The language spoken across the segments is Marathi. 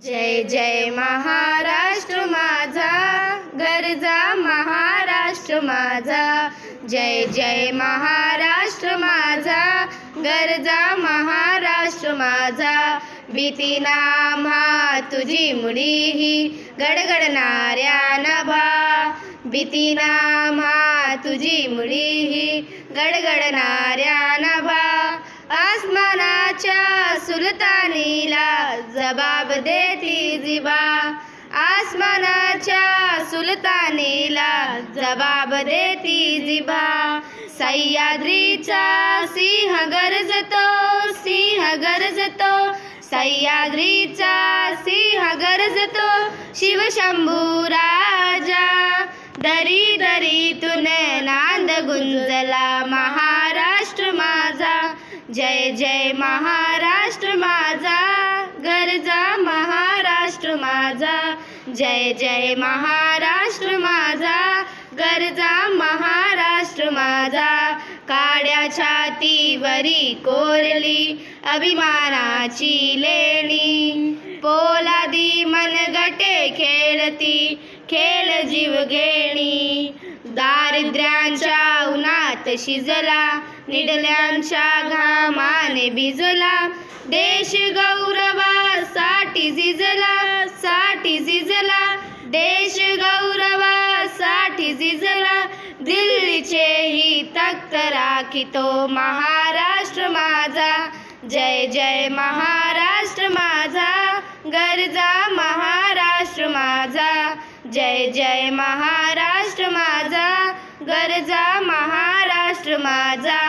जय जय महाराष्ट्र माझा, गरजा महाराष्ट्र माझा। जय जय महाराष्ट्र माझा, गरजा महाराष्ट्र माझा। भीतीना आम्हा तुझी मुडी ही गडगडणाऱ्या नभा, भीतीना आम्हा तुझी मुडी ही गडगडणाऱ्या नभा। आसमानाच्या सुलतानीला जबाब देती जिबा, आसमानाच्या सुलतानीला जबाब देती जिबा। सह्याद्रीचा सिंह गरजतो, सिंह गरजतो, सह्याद्रीचा सिंह गरजतो, शिवशंभू राजा। दरी दरीतून नांद गुंजला महाराष्ट्र माझा, जय जय महाराष्ट्र माझा, गरजा महाराष्ट्र माझा। जय जय महाराष्ट्र माझा, गरजा महाराष्ट्र माझा। काड्या छातीवरी कोरली अभिमानाची लेणी, पोलादी मनगटे खेळती खेळ जीवघेणी। दारिद्र्यांच्या उन्हात शिजला, निडल्यांच्या घामाने भिजला, देश गौरवासाठी झिजला, साठी झिजला, देश गौरवासाठी झिजला। दिल्लीचेही तख्त राखितो महाराष्ट्र माझा, जय जय महाराष्ट्र माझा, गरजा महाराष्ट्र माझा। जय जय महाराष्ट्र माझा, गरजा महाराष्ट्र माझा,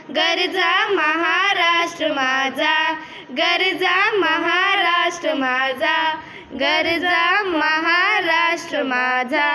गरजा महाराष्ट्र माझा, गरजा महाराष्ट्र माझा, गरजा महाराष्ट्र माझा।